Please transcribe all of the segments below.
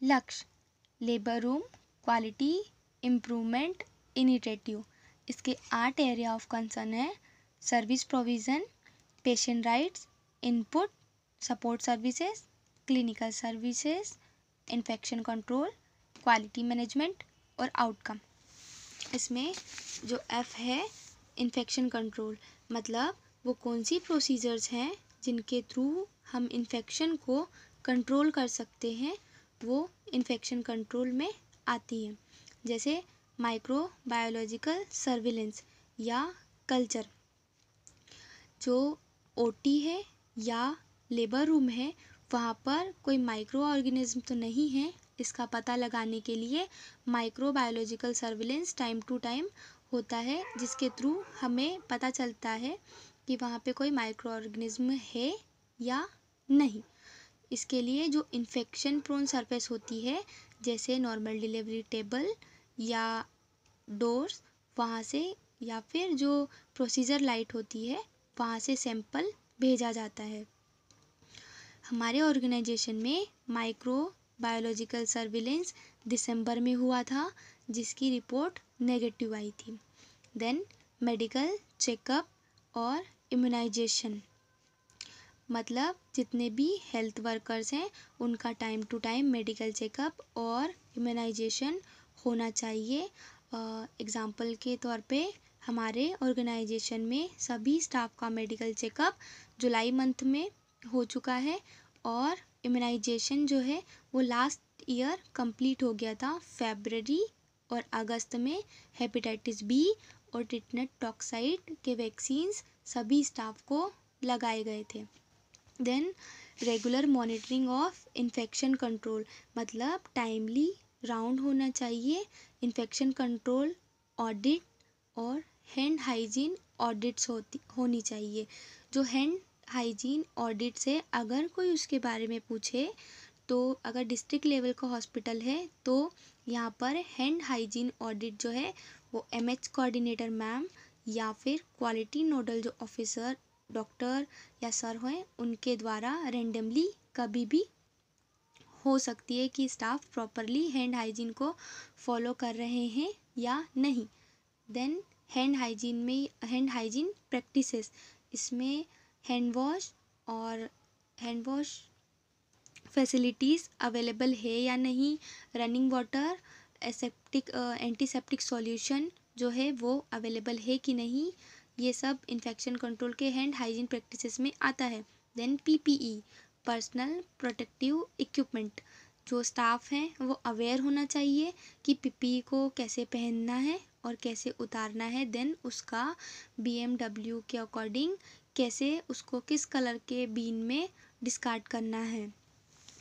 लक्ष्य, labour room, quality, improvement, initiative. इसके 8 area of concern है। Service provision, patient rights, input, support services, clinical services, infection control, quality management और outcome. इसमें जो F है infection control, मतलब वो कौन सी प्रोसीजर्स हैं जिनके थ्रू हम इन्फेक्शन को कंट्रोल कर सकते हैं, वो इन्फेक्शन कंट्रोल में आती है। जैसे माइक्रोबायोलॉजिकल सर्विलेंस या कल्चर। जो ओटी है या लेबर रूम है वहाँ पर कोई माइक्रो ऑर्गेनिज्म तो नहीं है, इसका पता लगाने के लिए microbiological surveillance time to time होता है, जिसके थ्रू हमें पता चलता है कि वहाँ पे कोई माइक्रो ऑर्गेनिज्म है या नहीं। इसके लिए जो इन्फेक्शन प्रोन सरफेस होती है, जैसे नॉर्मल डिलीवरी टेबल या डोर्स, वहाँ से या फिर जो प्रोसीजर लाइट होती है वहाँ से सैंपल भेजा जाता है। हमारे ऑर्गेनाइजेशन में माइक्रो बायोलॉजिकल सर्विलेंस दिसंबर में हुआ था, जिसकी रिपोर्ट नेगेटिव आई थी। देन मेडिकल चेकअप और इम्यूनाइजेशन, मतलब जितने भी हेल्थ वर्कर्स हैं उनका time to time medical checkup और इम्यूनाइजेशन होना चाहिए। एग्ज़ाम्पल के तौर पे हमारे ऑर्गेनाइजेशन में सभी स्टाफ का मेडिकल चेकअप जुलाई मंथ में हो चुका है और इम्यूनाइजेशन जो है वो लास्ट ईयर कंप्लीट हो गया था। फरवरी और अगस्त में हेपेटाइटिस बी और टिटनेस टॉक्साइड के वैक्सीन्स सभी स्टाफ को लगाए गए थे। Then regular monitoring of infection control, मतलब टाइमली राउंड होना चाहिए। इन्फेक्शन कंट्रोल ऑडिट और हैंड हाइजीन ऑडिट्स होनी चाहिए। जो हैंड हाइजीन ऑडिट्स है, अगर कोई उसके बारे में पूछे तो अगर डिस्ट्रिक्ट लेवल का हॉस्पिटल है तो यहाँ पर हैंड हाइजीन ऑडिट जो है वो एमएच कोऑर्डिनेटर मैम या फिर क्वालिटी नोडल जो ऑफिसर डॉक्टर या सर हैं उनके द्वारा रेंडमली कभी भी हो सकती है कि स्टाफ प्रॉपरली हैंड हाइजीन को फॉलो कर रहे हैं या नहीं। देन हैंड हाइजीन प्रैक्टिसेस, इसमें हैंड वॉश फैसिलिटीज़ अवेलेबल है या नहीं, रनिंग वाटर, एंटीसेप्टिक सॉल्यूशन जो है वो अवेलेबल है कि नहीं, ये सब इन्फेक्शन कंट्रोल के हैंड हाइजीन प्रैक्टिसेस में आता है। Then PPE, personal protective equipment, जो स्टाफ हैं वो अवेयर होना चाहिए कि पीपीई को कैसे पहनना है और कैसे उतारना है। देन उसका बीएमडब्ल्यू के अकॉर्डिंग कैसे उसको किस कलर के बीन में डिस्कार्ड करना है।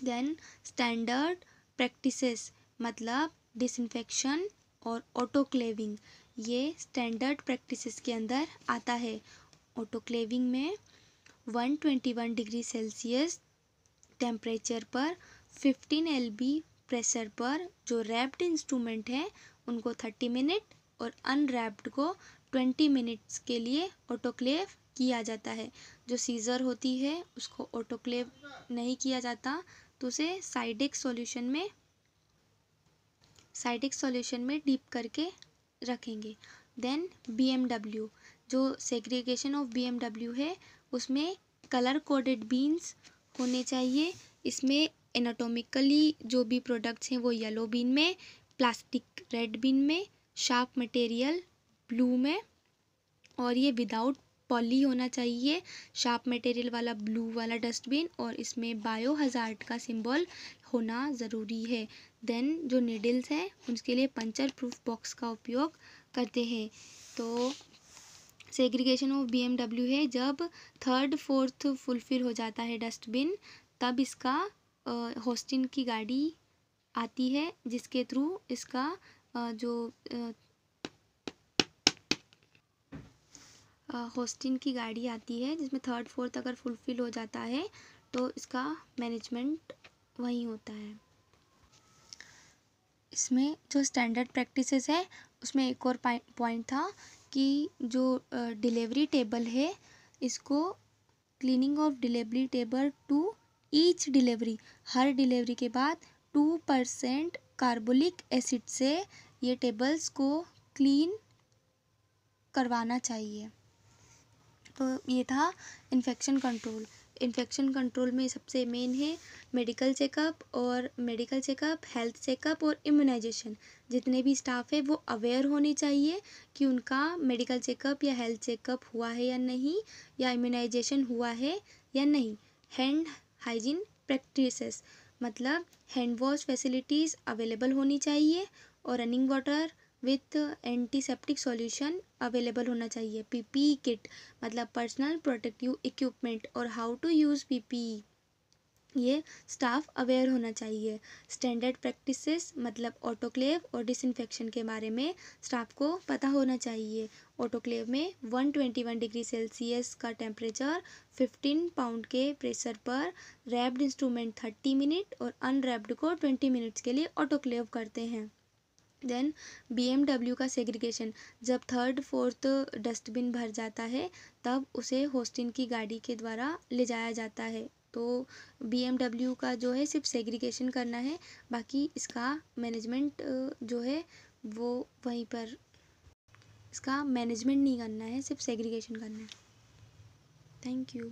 देन स्टैंडर्ड प्रैक्टिसेस, मतलब डिसइंफेक्शन और ऑटोक्लेविंग, ये स्टैंडर्ड प्रैक्टिसेस के अंदर आता है। ऑटोक्लेविंग में 121 डिग्री सेल्सियस टेम्परेचर पर 15 LB प्रेशर पर जो रैप्ड इंस्ट्रूमेंट है उनको 30 मिनट और अनरैप्ड को 20 मिनट्स के लिए ऑटोक्लेव किया जाता है। जो सीज़र होती है उसको ऑटोक्लेव नहीं किया जाता तो उसे साइडेक सॉल्यूशन में डीप करके रखेंगे। देन बीएमडब्ल्यू, जो सेग्रीगेशन ऑफ बीएमडब्ल्यू है उसमें कलर कोडेड बीन्स होने चाहिए। इसमें एनाटॉमिकली जो भी प्रोडक्ट्स हैं वो येलो बीन में, प्लास्टिक रेड बीन में, शार्प मटेरियल ब्लू में, और ये विदाउट पॉली होना चाहिए, शार्प मटेरियल वाला ब्लू वाला डस्टबिन, और इसमें बायो हजार्ड का सिंबल होना ज़रूरी है। देन जो नीडल्स हैं उसके लिए पंचर प्रूफ बॉक्स का उपयोग करते हैं। तो सेग्रीगेशन ऑफ बीएमडब्ल्यू है जब 3rd 4th फुलफिल हो जाता है डस्टबिन, तब इसका होस्टिन की गाड़ी आती है जिसके थ्रू इसका होस्टिन की गाड़ी आती है जिसमें 3rd 4th अगर फुलफिल हो जाता है तो इसका मैनेजमेंट वहीं होता है। इसमें जो स्टैंडर्ड प्रैक्टिसेस है उसमें एक और पॉइंट था कि जो डिलीवरी टेबल है इसको cleaning of delivery table to each delivery, हर डिलीवरी के बाद 2% कार्बोलिक एसिड से ये टेबल्स को क्लीन करवाना चाहिए। तो ये था इन्फेक्शन कंट्रोल। इन्फेक्शन कंट्रोल में सबसे मेन है मेडिकल चेकअप, हेल्थ चेकअप और इम्यूनाइजेशन। जितने भी स्टाफ है वो अवेयर होने चाहिए कि उनका मेडिकल चेकअप या हेल्थ चेकअप हुआ है या नहीं, या इम्यूनाइजेशन हुआ है या नहीं। हैंड हाइजीन प्रैक्टिसेस, मतलब हैंड वॉश फैसिलिटीज़ अवेलेबल होनी चाहिए और running water with antiseptic solution available होना चाहिए। पीपीई किट मतलब पर्सनल प्रोटेक्टिव इक्विपमेंट और हाउ टू यूज़ पीपीई, ये स्टाफ अवेयर होना चाहिए। स्टैंडर्ड प्रैक्टिसेस मतलब ऑटोक्लेव और डिसइंफेक्शन के बारे में स्टाफ को पता होना चाहिए। ऑटोक्लेव में 121 डिग्री सेल्सियस का टेम्परेचर, 15 पाउंड के प्रेशर पर रैप्ड इंस्ट्रूमेंट 30 मिनट और अनरैप्ड को 20 मिनट्स के लिए ऑटोक्लेव करते हैं। देन BMW का सेग्रीगेशन, जब 3rd 4th डस्टबिन भर जाता है तब उसे होस्टिन की गाड़ी के द्वारा ले जाया जाता है। तो BMW का जो है सिर्फ सेग्रीगेशन करना है, बाकी इसका मैनेजमेंट जो है वो वहीं पर, इसका मैनेजमेंट नहीं करना है, सिर्फ सेग्रीगेशन करना है। Thank you.